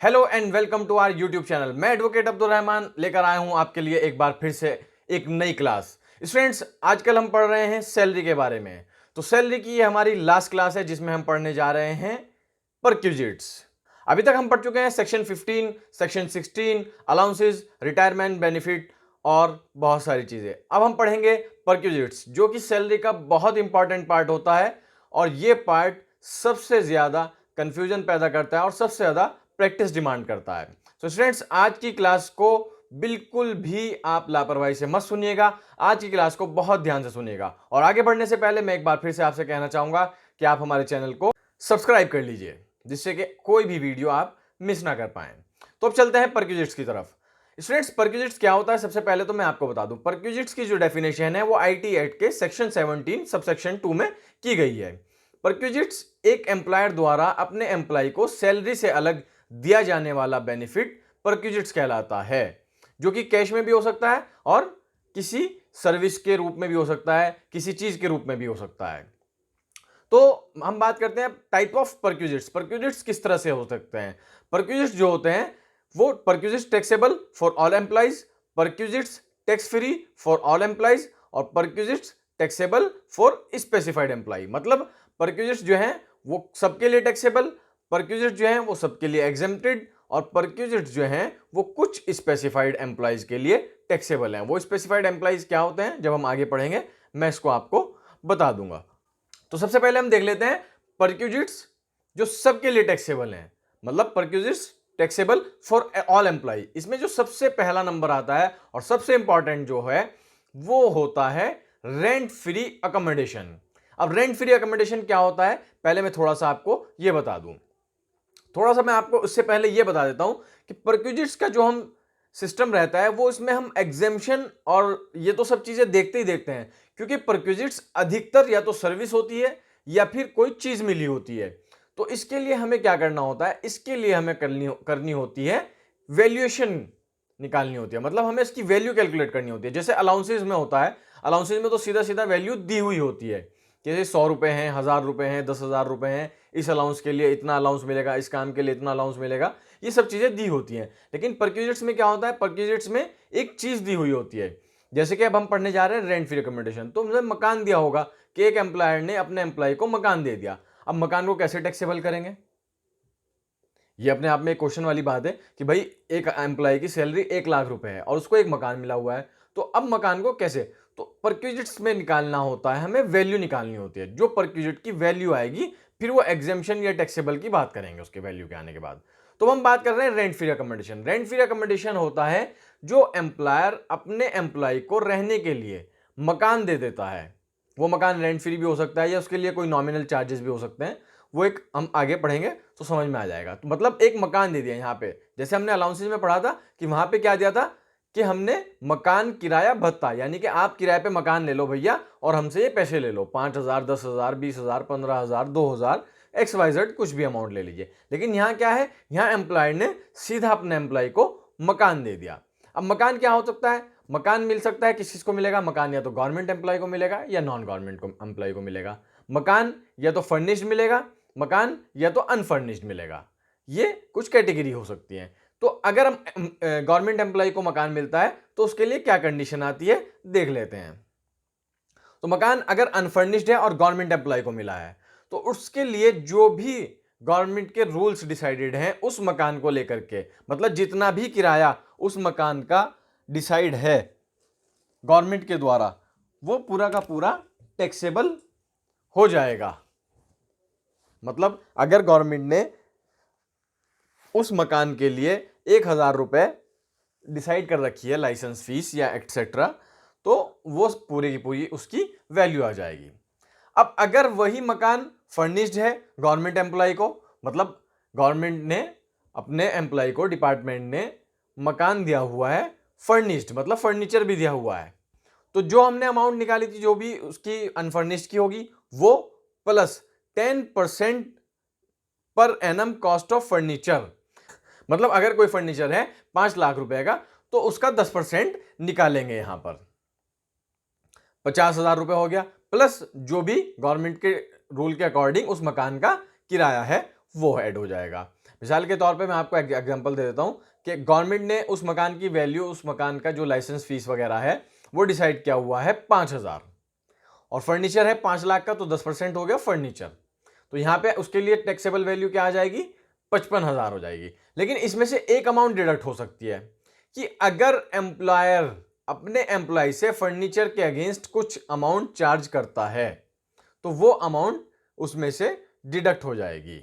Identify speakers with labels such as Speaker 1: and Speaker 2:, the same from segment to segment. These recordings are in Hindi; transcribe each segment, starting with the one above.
Speaker 1: Hello and welcome to our YouTube channel. मैं एडवोकेट अब्दुल रहमान लेकर आया हूं आपके लिए एक बार फिर से एक नई क्लास। स्टूडेंट्स, आजकल हम पढ़ रहे हैं सैलरी के बारे में। तो सैलरी की ये हमारी लास्ट क्लास है जिसमें हम पढ़ने जा रहे हैं परक्यूजिट्स। अभी तक हम पढ़ चुके हैं section 15, section 16, allowances, retirement benefit और बहुत सारी चीजें। अब हम पढ़ेंगे परक्यूजिट्स, जो कि सैलरी का बहुत इंपॉर्टेंट पार्ट होता है और ये पार्ट सबसे ज्यादा कंफ्यूजन पैदा करता है और सबसे ज्यादा प्रैक्टिस डिमांड करता है। तो स्टूडेंट्स, आज की क्लास को बिल्कुल भी आप लापरवाही से मत सुनिएगा। आज की क्लास को बहुत ध्यान से सुनिएगा और आगे बढ़ने से पहले मैं एक बार फिर से आपसे कहना चाहूंगा कि आप हमारे चैनल को सब्सक्राइब कर लीजिए, जिससे कि कोई भी वीडियो आप मिस ना कर पाए। तो अब चलते हैं परक्यूजिट्स की तरफ। स्टूडेंट्स, परक्यूजिट्स क्या होता है सबसे पहले तो मैं आपको बता दूं। परक्यूजिट्स की जो डेफिनेशन है वो आईटी एक्ट के सेक्शन 17 सबसेक्शन 2 में की गई है। परक्यूजिट्स एक एम्प्लॉयर द्वारा अपने एम्प्लॉय को सैलरी से अलग दिया जाने वाला बेनिफिट परक्यूजिट्स कहलाता है, जो कि कैश में भी हो सकता है और किसी सर्विस के रूप में भी हो सकता है, किसी चीज के रूप में भी हो सकता है। तो हम बात करते हैं टाइप ऑफ परक्यूजिट्स। परक्यूजिट्स किस तरह से हो सकते हैं? परक्यूजिट्स जो होते हैं वो perquisites taxable for all employees, perquisites tax free for all employees और perquisites taxable for specified employee. मतलब परक्यूजिट्स जो है वो सबके लिए टैक्सेबल, परक्यूजिट्स जो है वो सबके लिए एग्जेम्प्टेड और परक्यूजिट्स जो हैं वो कुछ स्पेसिफाइड एम्प्लॉइज के लिए टैक्सेबल हैं। वो स्पेसिफाइड एम्प्लॉइज क्या होते हैं जब हम आगे पढ़ेंगे मैं इसको आपको बता दूंगा। तो सबसे पहले हम देख लेते हैं परक्यूजिट्स जो सबके लिए टैक्सेबल हैं, मतलब perquisites taxable for all employ. इसमें जो सबसे पहला नंबर आता है और सबसे इंपॉर्टेंट जो है वो होता है रेंट फ्री अकोमोडेशन। अब रेंट फ्री अकोमोडेशन क्या होता है पहले मैं थोड़ा सा आपको यह बता दूं। थोड़ा सा मैं आपको उससे पहले यह बता देता हूं कि परक्यूजिट्स का जो हम सिस्टम रहता है वो इसमें हम एग्जेम्पशन और ये तो सब चीजें देखते ही देखते हैं, क्योंकि परक्यूजिट्स अधिकतर या तो सर्विस होती है या फिर कोई चीज मिली होती है। तो इसके लिए हमें क्या करना होता है? इसके लिए हमें करनी होती है वैल्यूएशन निकालनी होती है, मतलब हमें इसकी वैल्यू कैलकुलेट करनी होती है। जैसे अलाउंसेस में होता है, अलाउंसेस में तो सीधा सीधा वैल्यू दी हुई होती है, जैसे 100 रुपए हैं, 1000 रुपए हैं, 10,000 रुपए हैं, इस अलाउंस के लिए इतना अलाउंस मिलेगा, इस काम के लिए इतना अलाउंस मिलेगा, ये सब चीजें दी होती हैं। लेकिन परक्यूजिट्स में क्या होता है? परक्यूजिट्स में एक चीज दी हुई होती है। जैसे कि अब हम पढ़ने जा रहे हैं रेंट फ्री अकोमोडेशन, तो मतलब मकान दिया होगा कि एक एम्प्लॉयर ने अपने एम्प्लॉय को मकान दे दिया। अब मकान को कैसे टैक्सेबल करेंगे? ये अपने आप में एक क्वेश्चन वाली बात है कि भाई एक एम्प्लॉय की सैलरी 1 लाख रुपए है और उसको एक मकान मिला हुआ है, तो अब मकान को कैसे? तो परक्यूजिट्स में निकालना होता है, हमें वैल्यू निकालनी होती है। जो परक्यूजिट की वैल्यू आएगी फिर वो एग्जेम्पशन या टैक्सेबल की बात करेंगे उसके वैल्यू के आने के बाद। तो हम बात कर रहे हैं rent free accommodation. Rent free accommodation होता है जो एम्प्लॉयर अपने एम्प्लॉय को रहने के लिए मकान दे देता है। वो मकान रेंट फ्री भी हो सकता है या उसके लिए कोई नॉमिनल चार्जेस भी हो सकते हैं, वो एक हम आगे पढ़ेंगे तो समझ में आ जाएगा। तो मतलब एक मकान दे दिया यहाँ पे, जैसे हमने अलाउंसेस में पढ़ा था कि वहां पे क्या दिया था कि हमने मकान किराया भत्ता, यानी कि आप किराए पे मकान ले लो भैया और हमसे ये पैसे ले लो, 5,000, 10,000, 20,000, 15,000, 2,000, XYZ कुछ भी अमाउंट ले लीजिए। लेकिन यहाँ क्या है, यहाँ एम्प्लॉय ने सीधा अपने एम्प्लॉय को मकान दे दिया। अब मकान क्या हो सकता है? मकान मिल सकता है, किस चीज को मिलेगा? मकान या तो गवर्नमेंट एम्प्लॉय को मिलेगा या नॉन गवर्नमेंट एम्प्लॉय को मिलेगा। मकान या तो फर्निश्ड मिलेगा, मकान या तो अनफर्निश्ड मिलेगा। ये कुछ कैटेगरी हो सकती है। तो अगर हम गवर्नमेंट एम्प्लॉय को मकान मिलता है तो उसके लिए क्या कंडीशन आती है देख लेते हैं। तो मकान अगर अनफर्निश्ड है और गवर्नमेंट एम्प्लॉय को मिला है तो उसके लिए जो भी गवर्नमेंट के रूल्स डिसाइडेड हैं उस मकान को लेकर के, मतलब जितना भी किराया उस मकान का डिसाइड है गवर्नमेंट के द्वारा, वो पूरा का पूरा टैक्सेबल हो जाएगा। मतलब अगर गवर्नमेंट ने उस मकान के लिए 1,000 रुपए डिसाइड कर रखी है लाइसेंस फीस या एक्सेट्रा, तो वो पूरी की पूरी उसकी वैल्यू आ जाएगी। अब अगर वही मकान फर्निश्ड है गवर्नमेंट एम्प्लॉय को, मतलब गवर्नमेंट ने अपने एम्प्लॉय को, डिपार्टमेंट ने मकान दिया हुआ है फर्निश्ड, मतलब फर्नीचर भी दिया हुआ है, तो जो हमने अमाउंट निकाली थी जो भी उसकी अनफर्निश्ड की होगी वो plus 10% per annum cost of furniture. मतलब अगर कोई फर्नीचर है 5 लाख रुपए का तो उसका 10% निकालेंगे यहां पर, 50,000 रुपए हो गया, प्लस जो भी गवर्नमेंट के रूल के अकॉर्डिंग उस मकान का किराया है वो ऐड हो जाएगा। मिसाल के तौर पे मैं आपको एग्जांपल दे देता हूं कि गवर्नमेंट ने उस मकान की वैल्यू, उस मकान का जो लाइसेंस फीस वगैरह है वो डिसाइड किया हुआ है 5,000, और फर्नीचर है 5 लाख का, तो 10% हो गया फर्नीचर। तो यहां पे उसके लिए टैक्सेबल वैल्यू क्या आ जाएगी, 55,000 हो जाएगी। लेकिन इसमें से एक अमाउंट डिडक्ट हो सकती है कि अगर एम्प्लॉयर अपने एम्प्लॉय से फर्नीचर के अगेंस्ट कुछ अमाउंट चार्ज करता है तो वो अमाउंट उसमें से डिडक्ट हो जाएगी।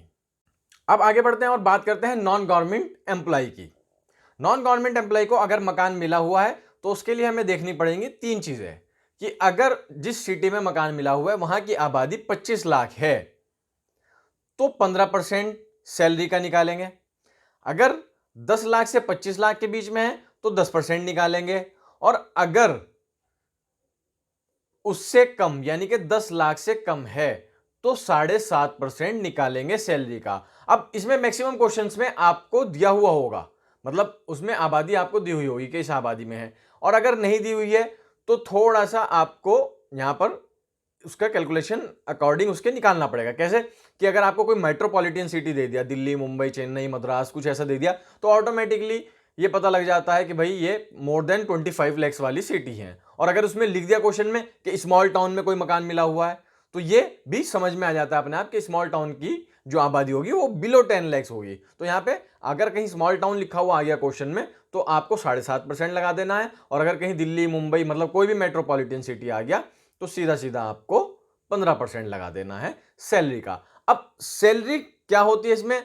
Speaker 1: अब आगे बढ़ते हैं और बात करते हैं नॉन गवर्नमेंट एम्प्लॉय की। नॉन गवर्नमेंट एम्प्लॉय को अगर मकान मिला हुआ है तो उसके लिए हमें देखनी पड़ेंगी 3 चीजें कि अगर जिस सिटी में मकान मिला हुआ है वहां की आबादी 25 लाख है तो 15% सैलरी का निकालेंगे। अगर 10 लाख से 25 लाख के बीच में है तो 10% निकालेंगे, और अगर उससे कम यानी कि 10 लाख से कम है तो 7.5% निकालेंगे सैलरी का। अब इसमें मैक्सिमम क्वेश्चंस में आपको दिया हुआ होगा, मतलब उसमें आबादी आपको दी हुई होगी कि इस आबादी में है, और अगर नहीं दी हुई है तो थोड़ा सा आपको यहां पर उसका कैलकुलेशन अकॉर्डिंग उसके निकालना पड़ेगा। कैसे कि अगर आपको कोई मेट्रोपॉलिटन सिटी दे दिया, दिल्ली, मुंबई, चेन्नई, मद्रास, कुछ ऐसा दे दिया, तो ऑटोमेटिकली ये पता लग जाता है कि भाई ये मोर देन 25 लैक्स वाली सिटी है। और अगर उसमें लिख दिया क्वेश्चन में कि स्मॉल टाउन में कोई मकान मिला हुआ है तो ये भी समझ में आ जाता है अपने आप कि स्मॉल टाउन की जो आबादी होगी वो बिलो 10 लैक्स होगी। तो यहां पे अगर कहीं स्मॉल टाउन लिखा हुआ आ गया क्वेश्चन में तो आपको 7.5% लगा देना है, और अगर कहीं दिल्ली, मुंबई, मतलब कोई भी मेट्रोपॉलिटन सिटी आ गया तो सीधा सीधा आपको 15% लगा देना है सैलरी का। अब सैलरी क्या होती है इसमें,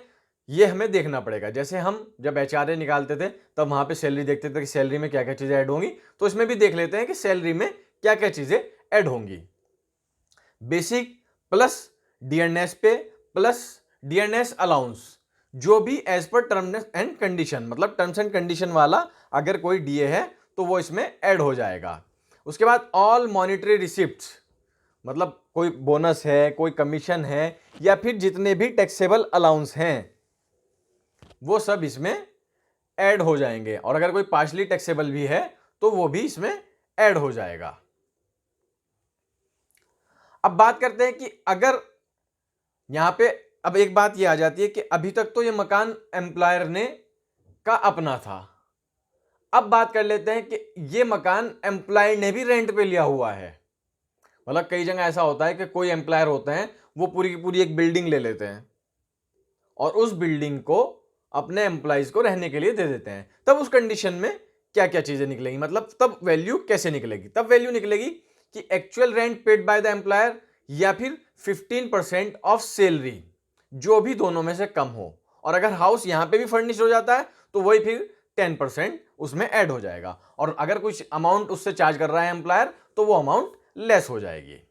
Speaker 1: यह हमें देखना पड़ेगा। जैसे हम जब एचआरए निकालते थे तब वहां पे सैलरी देखते थे कि सैलरी में क्या क्या चीजें ऐड होंगी, तो इसमें भी देख लेते हैं कि सैलरी में क्या क्या चीजें ऐड होंगी। Basic plus DNS pay plus DNS allowance, जो भी as per terms and condition, मतलब टर्म्स एंड कंडीशन वाला अगर कोई डीए है तो वो इसमें ऐड हो जाएगा। उसके बाद ऑल मॉनिटरी रिसिप्ट्स, मतलब कोई बोनस है, कोई कमीशन है, या फिर जितने भी टैक्सेबल अलाउंस हैं वो सब इसमें ऐड हो जाएंगे, और अगर कोई पार्शली टैक्सेबल भी है तो वो भी इसमें ऐड हो जाएगा। अब बात करते हैं कि अगर यहां पे अब एक बात ये आ जाती है कि अभी तक तो ये मकान एम्प्लॉयर ने का अपना था, अब बात कर लेते हैं कि ये मकान एम्प्लॉयर ने भी रेंट पे लिया हुआ है। मतलब कई जगह ऐसा होता है कि कोई एम्प्लॉयर होते हैं वो पूरी की पूरी एक बिल्डिंग ले लेते हैं और उस बिल्डिंग को अपने एम्प्लॉइज को रहने के लिए दे देते हैं। तब उस कंडीशन में क्या क्या चीजें निकलेंगी, मतलब तब वैल्यू कैसे निकलेगी, तब वैल्यू निकलेगी कि actual rent paid by the employer या फिर 15% ऑफ सैलरी, जो भी दोनों में से कम हो। और अगर हाउस यहां पे भी फर्निश हो जाता है तो वही फिर 10% उसमें ऐड हो जाएगा, और अगर कुछ अमाउंट उससे चार्ज कर रहा है एम्प्लॉयर तो वो अमाउंट लेस हो जाएगी।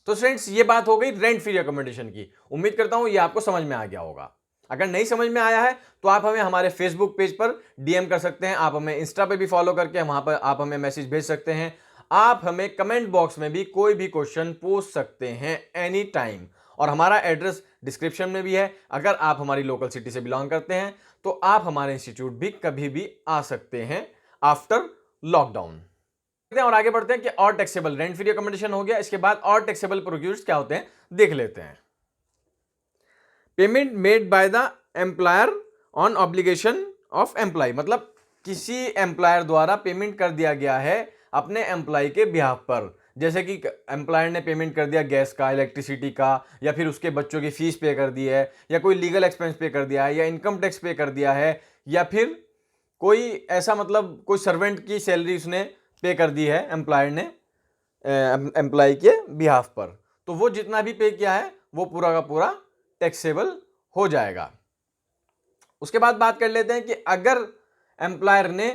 Speaker 1: तो फ्रेंड्स ये बात हो गई रेंट फ्री अकोमोडेशन की। उम्मीद करता हूं ये आपको समझ में आ गया होगा। अगर नहीं समझ में आया है तो आप हमें हमारे फेसबुक पेज पर डीएम कर सकते हैं, आप हमें इंस्टा पे भी फॉलो करके वहां पर आप हमें मैसेज भेज सकते हैं, आप हमें कमेंट बॉक्स में भी कोई भी क्वेश्चन पूछ सकते हैं एनी टाइम, और हमारा एड्रेस डिस्क्रिप्शन में भी है। अगर आप हमारी लोकल सिटी से बिलोंग करते हैं तो आप हमारे इंस्टीट्यूट भी कभी भी आ सकते हैं आफ्टर लॉकडाउन। और आगे बढ़ते हैं कि और टैक्सेबल रेंट फ्री अकोमोडेशन हो गया, इसके बाद और टैक्सेबल प्रोड्यूस क्या होते हैं देख लेते हैं। Payment made by the employer on obligation of employ, मतलब किसी एम्प्लॉयर द्वारा पेमेंट कर दिया गया है अपने एम्प्लॉय के बिहाफ पर। जैसे कि एम्प्लॉयर ने पेमेंट कर दिया गैस का, इलेक्ट्रिसिटी का, या फिर उसके बच्चों की फीस पे कर दी है, या कोई लीगल एक्सपेंस पे कर दिया है, या इनकम टैक्स पे कर दिया है, या फिर कोई ऐसा मतलब कोई सर्वेंट की सैलरी उसने पे कर दी है एम्प्लॉयर ने एम्प्लॉय के बिहाफ पर, तो वो जितना भी पे किया है वो पूरा का पूरा टैक्सेबल हो जाएगा। उसके बाद बात कर लेते हैं कि अगर एम्प्लॉयर ने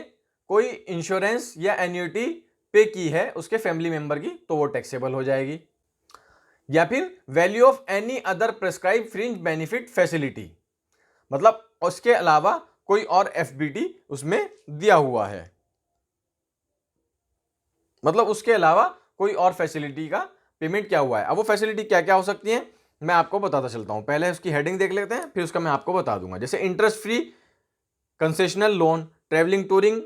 Speaker 1: कोई इंश्योरेंस या एन्युटी पे की है उसके फैमिली मेंबर की तो वो टैक्सेबल हो जाएगी। या फिर value of any other prescribe fringe benefit facility, मतलब उसके अलावा कोई और एफबीटी उसमें दिया हुआ है, मतलब उसके अलावा कोई और फैसिलिटी का पेमेंट क्या हुआ है। अब वो फैसिलिटी क्या क्या हो सकती है मैं आपको बताता चलता हूं। पहले उसकी हेडिंग देख लेते हैं, फिर उसका मैं आपको बता दूंगा। जैसे interest free concessional loan, travelling touring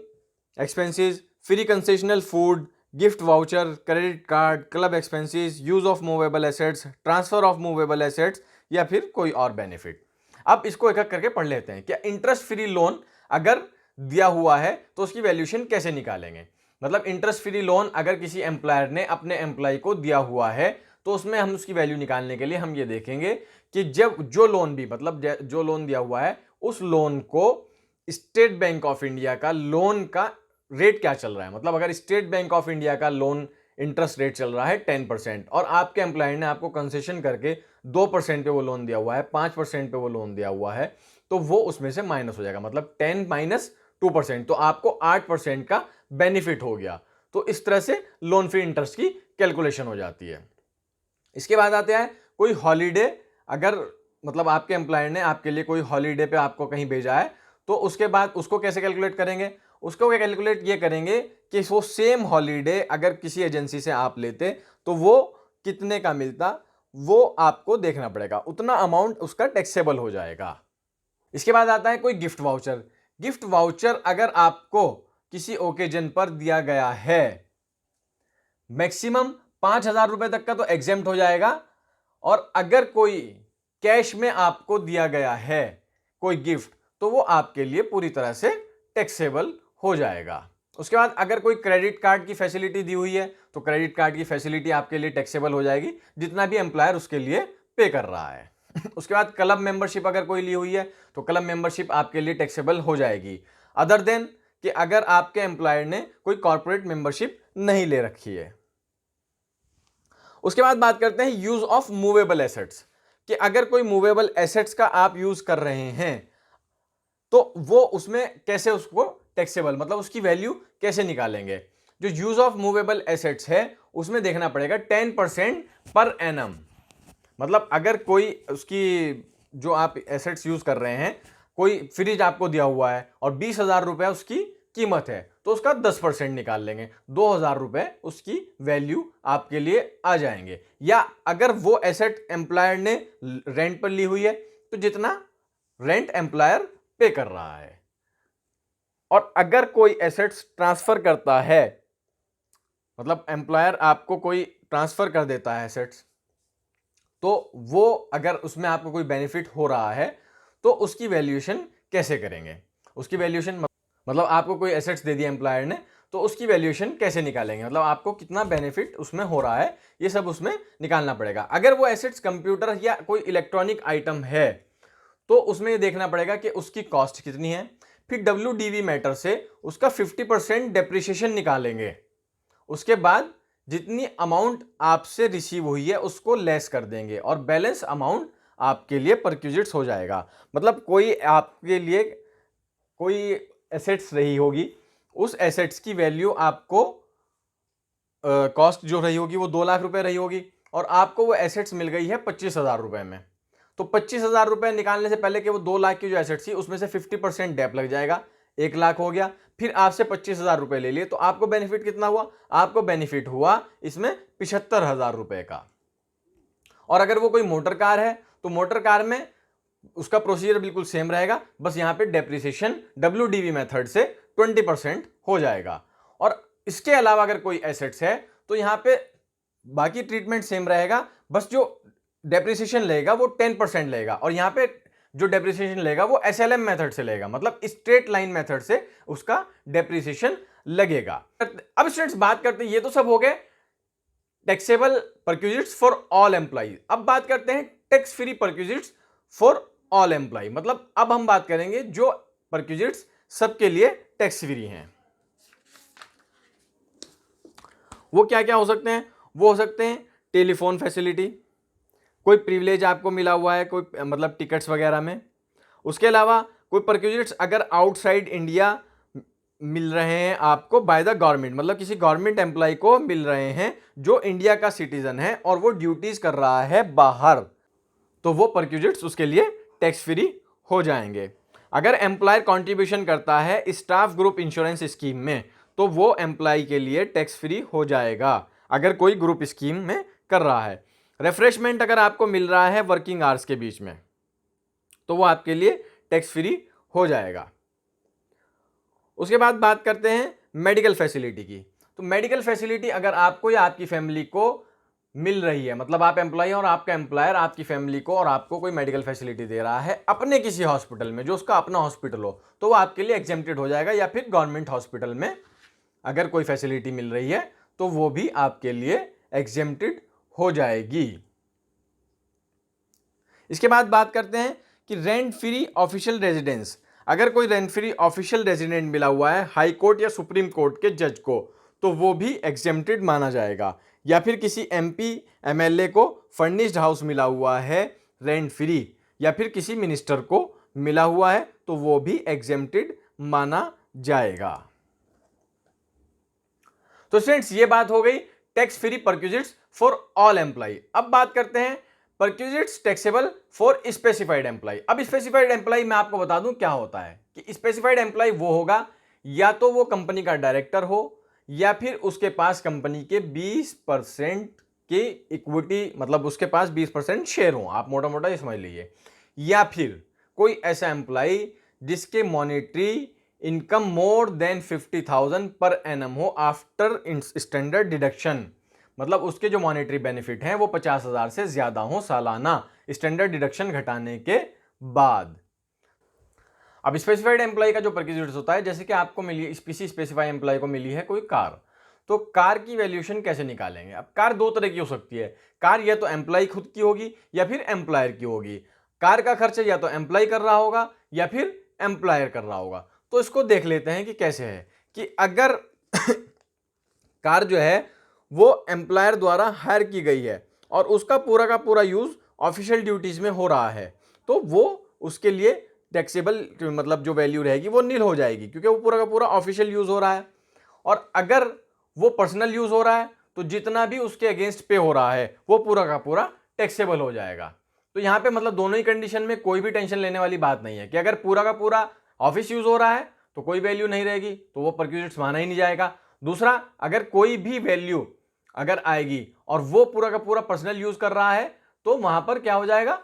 Speaker 1: expenses, free concessional food, gift voucher, credit card, club expenses, use of movable assets, transfer of movable assets, या फिर कोई और बेनिफिट। अब इसको एक एक करके पढ़ लेते हैं। क्या इंटरेस्ट फ्री लोन अगर दिया हुआ है तो उसकी वैल्यूएशन कैसे निकालेंगे। मतलब इंटरेस्ट फ्री लोन अगर किसी एम्प्लॉयर ने अपने एम्प्लॉय को दिया हुआ है तो उसमें हम उसकी वैल्यू निकालने के लिए हम ये देखेंगे कि जब जो लोन भी मतलब जो लोन दिया हुआ है उस लोन को स्टेट बैंक ऑफ इंडिया का लोन का रेट क्या चल रहा है। मतलब अगर स्टेट बैंक ऑफ इंडिया का लोन इंटरेस्ट रेट चल रहा है 10% और आपके एम्प्लॉयर ने आपको कंसेशन करके 2% पे वो लोन दिया हुआ है, 5% पे वो लोन दिया हुआ है, तो वो उसमें से माइनस हो जाएगा। मतलब 10 माइनस 2%, तो आपको 8% का बेनिफिट हो गया। तो इस तरह से लोन फ्री इंटरेस्ट की कैलकुलेशन हो जाती है। इसके बाद आते हैं कोई हॉलीडे, अगर मतलब आपके एम्प्लॉयर ने आपके लिए कोई हॉलीडे पे आपको कहीं भेजा है तो उसके बाद उसको कैसे कैलकुलेट करेंगे। उसको क्या कैलकुलेट ये करेंगे कि वो सेम हॉलीडे अगर किसी एजेंसी से आप लेते तो वो कितने का मिलता, वो आपको देखना पड़ेगा, उतना अमाउंट उसका टैक्सेबल हो जाएगा। इसके बाद आता है कोई गिफ्ट वाउचर। गिफ्ट वाउचर अगर आपको किसी ओकेजन पर दिया गया है, मैक्सिमम 5,000 रुपए तक का तो एग्जेम्प्ट हो जाएगा, और अगर कोई कैश में आपको दिया गया है कोई गिफ्ट तो वो आपके लिए पूरी तरह से टैक्सेबल हो जाएगा। उसके बाद अगर कोई क्रेडिट कार्ड की फैसिलिटी दी हुई है तो क्रेडिट कार्ड की फैसिलिटी आपके लिए टैक्सेबल हो जाएगी, जितना भी एम्प्लॉयर उसके लिए पे कर रहा है। उसके बाद क्लब मेंबरशिप अगर कोई ली हुई है तो क्लब मेंबरशिप आपके लिए टैक्सेबल हो जाएगी, अदर देन कि अगर आपके एम्प्लॉयर ने कोई कॉर्पोरेट मेंबरशिप नहीं ले रखी है। उसके बाद बात करते हैं यूज ऑफ मूवेबल एसेट्स, कि अगर कोई मूवेबल एसेट्स का आप यूज कर रहे हैं तो वो उसमें कैसे उसको टैक्सेबल मतलब उसकी वैल्यू कैसे निकालेंगे। जो यूज ऑफ मूवेबल एसेट्स है उसमें देखना पड़ेगा 10% पर एनम। मतलब अगर कोई उसकी जो आप एसेट्स यूज कर रहे हैं, कोई फ्रिज आपको दिया हुआ है और 20,000 रुपए उसकी कीमत है तो उसका 10% निकाल लेंगे, 2,000 रुपए उसकी वैल्यू आपके लिए आ जाएंगे। या अगर वो एसेट एम्प्लॉयर ने रेंट पर ली हुई है तो जितना रेंट एम्प्लॉयर पे कर रहा है, और अगर कोई एसेट्स ट्रांसफर करता है मतलब एम्प्लॉयर आपको कोई ट्रांसफर कर देता है एसेट्स, तो वो अगर उसमें आपको कोई बेनिफिट हो रहा है तो उसकी वैल्यूएशन कैसे करेंगे। उसकी वैल्यूएशन मतलब आपको कोई एसेट्स दे दिया एम्प्लॉयर ने तो उसकी वैल्यूएशन कैसे निकालेंगे, मतलब आपको कितना बेनिफिट उसमें हो रहा है ये सब उसमें निकालना पड़ेगा। अगर वो एसेट्स कंप्यूटर या कोई इलेक्ट्रॉनिक आइटम है तो उसमें ये देखना पड़ेगा कि उसकी कॉस्ट कितनी है। फिर WDV मैटर से उसका 50% डेप्रिसिएशन निकालेंगे। उसके बाद जितनी अमाउंट आपसे रिसीव हुई है उसको लेस कर देंगे और बैलेंस अमाउंट आपके लिए परक्यूजिट्स हो जाएगा। मतलब कोई आपके लिए कोई एसेट्स रही होगी, उस एसेट्स की वैल्यू आपको कॉस्ट जो रही होगी वो 2 लाख रुपए रही होगी और आपको वो एसेट्स मिल गई है 25,000 रुपए में, तो 25,000 रुपए निकालने से पहले कि वो 2 लाख की जो एसेट्स थी उसमें से 50% डेप लग जाएगा, 1 लाख हो गया। फिर आपसे 25,000 रुपए ले लिए तो आपको बेनिफिट कितना हुआ, आपको बेनिफिट हुआ इसमें 75,000 रुपए का। और अगर वो कोई मोटर कार है तो मोटर कार में उसका प्रोसीजर बिल्कुल सेम रहेगा, बस यहां पे डेप्रिसिएशन WDV मेथड से 20% हो जाएगा। और इसके अलावा अगर कोई एसेट्स है तो यहां पे बाकी ट्रीटमेंट सेम रहेगा, बस जो डेप्रिसिएशन लेगा वो 10% लेगा और यहां पे जो डेप्रिसिएशन लेगा वो SLM मेथड से लेगा, मतलब स्ट्रेट लाइन मेथड से उसका डेप्रिसिएशन लगेगा। अब स्टूडेंट्स बात करते हैं, ये तो सब हो गए taxable perquisites for all employees. अब बात करते हैं tax free perquisites for all employ. मतलब अब हम बात करेंगे जो परक्यूजिट्स सबके लिए टैक्स फ्री हैं। वो क्या क्या हो सकते हैं, वो हो सकते हैं टेलीफोन फैसिलिटी, कोई प्रिविलेज आपको मिला हुआ है कोई मतलब टिकट्स वगैरह में। उसके अलावा कोई परक्यूजिट्स अगर आउटसाइड इंडिया मिल रहे हैं आपको बाय द गवर्नमेंट, मतलब किसी गवर्नमेंट एम्प्लॉय को मिल रहे हैं जो इंडिया का सिटीजन है और वो ड्यूटीज कर रहा है बाहर, तो वो परक्यूजिट्स उसके लिए टैक्स फ्री हो जाएंगे। अगर एम्प्लॉयर कंट्रीब्यूशन करता है स्टाफ ग्रुप इंश्योरेंस स्कीम में तो वो एम्प्लॉय के लिए टैक्स फ्री हो जाएगा अगर कोई ग्रुप स्कीम में कर रहा है। रिफ्रेशमेंट अगर आपको मिल रहा है वर्किंग आवर्स के बीच में तो वो आपके लिए टैक्स फ्री हो जाएगा। उसके बाद बात करते हैं मेडिकल फैसिलिटी की। तो मेडिकल फैसिलिटी अगर आपको या आपकी फैमिली को मिल रही है, मतलब आप एम्प्लॉय और आपका एम्प्लॉयर आपकी फैमिली को और आपको कोई मेडिकल फैसिलिटी दे रहा है अपने किसी हॉस्पिटल में जो उसका अपना हॉस्पिटल हो, तो वो आपके लिए एग्जेम्प्टेड हो जाएगा। या फिर गवर्नमेंट हॉस्पिटल में अगर कोई फैसिलिटी मिल रही है तो वो भी आपके लिए एग्जेम्प्टेड हो जाएगी। इसके बाद बात करते हैं कि रेंट फ्री ऑफिशियल रेजिडेंस। अगर कोई रेंट फ्री ऑफिशियल रेजिडेंट मिला हुआ है हाई कोर्ट या सुप्रीम कोर्ट के जज को, तो वो भी एग्जेम्प्टेड माना जाएगा। या फिर किसी एमपी एमएलए को फर्निश्ड हाउस मिला हुआ है रेंट फ्री, या फिर किसी मिनिस्टर को मिला हुआ है, तो वो भी एग्जेम्प्टेड माना जाएगा। तो स्टूडेंट्स, ये बात हो गई tax free perquisites for all employ. अब बात करते हैं perquisites taxable for specified employ. अब स्पेसिफाइड एम्प्लॉय मैं आपको बता दूं क्या होता है कि स्पेसिफाइड एम्प्लॉय वो होगा या तो वो कंपनी का डायरेक्टर हो, या फिर उसके पास कंपनी के 20% के इक्विटी, मतलब उसके पास 20% शेयर हो, आप मोटा मोटा ये समझ लीजिए। या फिर कोई ऐसा एम्प्लॉय जिसके monetary income more than 50,000 per annum हो आफ्टर स्टैंडर्ड डिडक्शन, मतलब उसके जो मॉनेटरी बेनिफिट हैं वो 50,000 से ज्यादा हो सालाना स्टैंडर्ड डिडक्शन घटाने के बाद। अब स्पेसिफाइड एम्प्लॉय का जो परक्विजिट्स होता है, जैसे कि आपको मिली किसी स्पेसिफाइड एम्प्लॉय को मिली है कोई कार, तो कार की वैल्यूएशन कैसे निकालेंगे। अब कार दो तरह की हो सकती है, कार या तो एम्प्लॉय खुद की होगी या फिर एम्प्लॉयर की होगी। कार का खर्च या तो एम्प्लॉय कर रहा होगा या फिर एम्प्लॉयर कर रहा होगा। तो इसको देख लेते हैं कि कैसे है कि अगर कार जो है वो एम्प्लॉयर द्वारा हायर की गई है और उसका पूरा का पूरा यूज ऑफिशियल ड्यूटीज में हो रहा है, तो वो उसके लिए टैक्सेबल मतलब जो वैल्यू रहेगी वो नील हो जाएगी, क्योंकि वो पूरा का पूरा ऑफिशियल यूज हो रहा है। और अगर वो पर्सनल यूज हो रहा है तो जितना भी उसके अगेंस्ट पे हो रहा है वो पूरा का पूरा टैक्सेबल हो जाएगा। तो यहाँ पे मतलब दोनों ही कंडीशन में कोई भी टेंशन लेने वाली बात नहीं है कि अगर पूरा का पूरा ऑफिस यूज हो रहा है तो कोई वैल्यू नहीं रहेगी, तो वो परक्विजिट्स माना ही नहीं जाएगा। दूसरा, अगर कोई भी वैल्यू अगर आएगी और वो पूरा का पूरा पर्सनल यूज कर रहा है, तो वहां पर क्या हो जाएगा,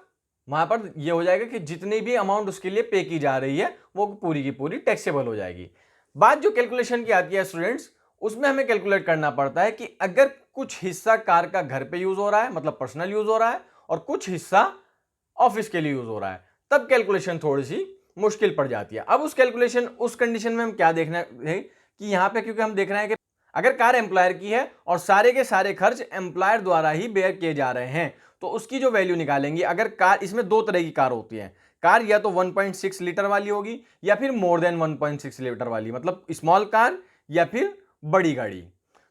Speaker 1: वहां पर यह हो जाएगा कि जितनी भी अमाउंट उसके लिए पे की जा रही है वो पूरी की पूरी टैक्सेबल हो जाएगी। बात जो कैलकुलेशन की आती है स्टूडेंट्स, उसमें हमें कैलकुलेट करना पड़ता है कि अगर कुछ हिस्सा कार का घर पे यूज हो रहा है, मतलब पर्सनल यूज हो रहा है, और कुछ हिस्सा ऑफिस के लिए यूज हो रहा है, तब कैलकुलेशन थोड़ी सी मुश्किल पड़ जाती है। अब उस कंडीशन में हम क्या देखना है कि यहां पे, क्योंकि हम देख रहे हैं कि अगर कार एम्प्लॉयर की है और सारे के सारे खर्च एम्प्लॉयर द्वारा ही बेयर किए जा रहे हैं, तो उसकी जो वैल्यू निकालेंगे, अगर कार, इसमें दो तरह की कार होती है, कार या तो 1.6 लीटर वाली होगी या फिर मोर देन 1.6 लीटर वाली, मतलब स्मॉल कार या फिर बड़ी गाड़ी।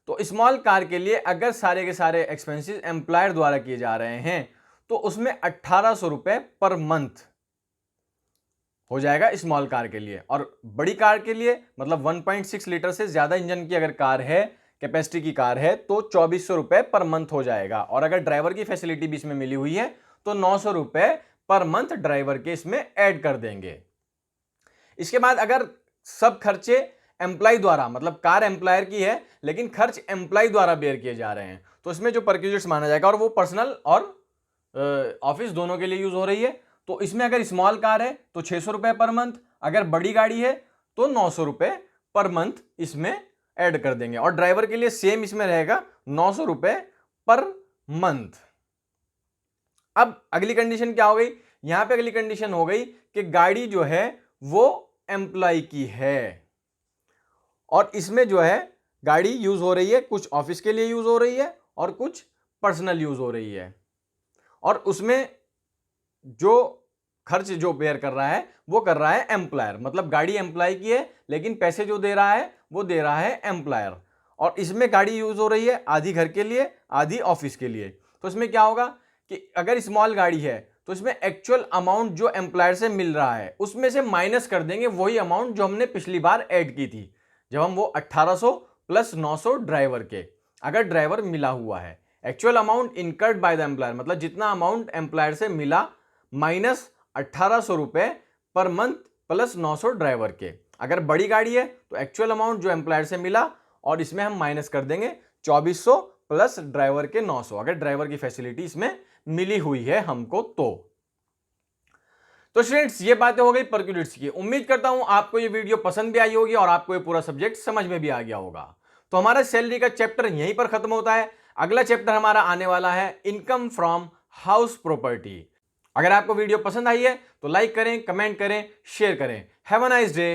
Speaker 1: तो स्मॉल कार के लिए अगर सारे के सारे एक्सपेंसेस एम्प्लॉयर द्वारा किए जा रहे हैं, तो उसमें 1800 रुपए पर मंथ हो जाएगा स्मॉल कार के लिए। और बड़ी कार के लिए, मतलब 1.6 लीटर से ज्यादा इंजन की अगर कार है, कैपेसिटी की कार है, तो 2400 रुपए पर मंथ हो जाएगा। और अगर ड्राइवर की फैसिलिटी भी इसमें मिली हुई है तो 900 रुपए पर मंथ ड्राइवर के इसमें ऐड कर देंगे। इसके बाद अगर सब खर्चे एम्प्लॉय द्वारा, मतलब कार एम्प्लॉयर की है लेकिन खर्च एम्प्लॉय द्वारा बेयर किए जा रहे हैं, तो इसमें जो परक्विजिट्स माना जाएगा, और वो पर्सनल और ऑफिस दोनों के लिए यूज हो रही है, तो इसमें अगर स्मॉल कार है तो 600 रुपए पर मंथ, अगर बड़ी गाड़ी है तो 900 रुपए पर मंथ इसमें ऐड कर देंगे। और ड्राइवर के लिए सेम इसमें रहेगा 900 रुपए पर मंथ। अब अगली कंडीशन क्या हो गई, यहां पे अगली कंडीशन हो गई कि गाड़ी जो है वो एम्प्लॉय की है, और इसमें जो है गाड़ी यूज हो रही है, कुछ ऑफिस के लिए यूज हो रही है और कुछ पर्सनल यूज हो रही है, और उसमें जो खर्च जो बेयर कर रहा है वो कर रहा है एम्प्लॉयर, मतलब गाड़ी एम्प्लॉय की है लेकिन पैसे जो दे रहा है वो दे रहा है एम्प्लॉयर। और इसमें गाड़ी यूज हो रही है आधी घर के लिए आधी ऑफिस के लिए। तो इसमें क्या होगा कि अगर स्मॉल गाड़ी है तो इसमें एक्चुअल अमाउंट जो एम्प्लॉयर से मिल रहा है उसमें से माइनस कर देंगे वही अमाउंट जो हमने पिछली बार ऐड की थी, जब हम वो 1800 प्लस 900 ड्राइवर के, अगर ड्राइवर मिला हुआ है, actual amount incurred by the employer, मतलब जितना अमाउंट एम्प्लॉयर से मिला माइनस 1800 रुपए पर मंथ प्लस 900 ड्राइवर के। अगर बड़ी गाड़ी है तो एक्चुअल अमाउंट जो एम्प्लॉयर से मिला और इसमें हम माइनस कर देंगे 2400 प्लस ड्राइवर के 900, अगर ड्राइवर की फैसिलिटी इसमें मिली हुई है हमको तो स्टूडेंट्स, ये बातें हो गई परक्विजिट्स की। उम्मीद करता हूं आपको ये वीडियो पसंद भी आई होगी और आपको ये पूरा सब्जेक्ट समझ में भी आ गया होगा। तो हमारा सैलरी का चैप्टर यहीं पर खत्म होता है। अगला चैप्टर हमारा आने वाला है इनकम फ्रॉम हाउस प्रॉपर्टी। अगर आपको वीडियो पसंद आई है तो लाइक करें, कमेंट करें, शेयर करें। Have a nice day.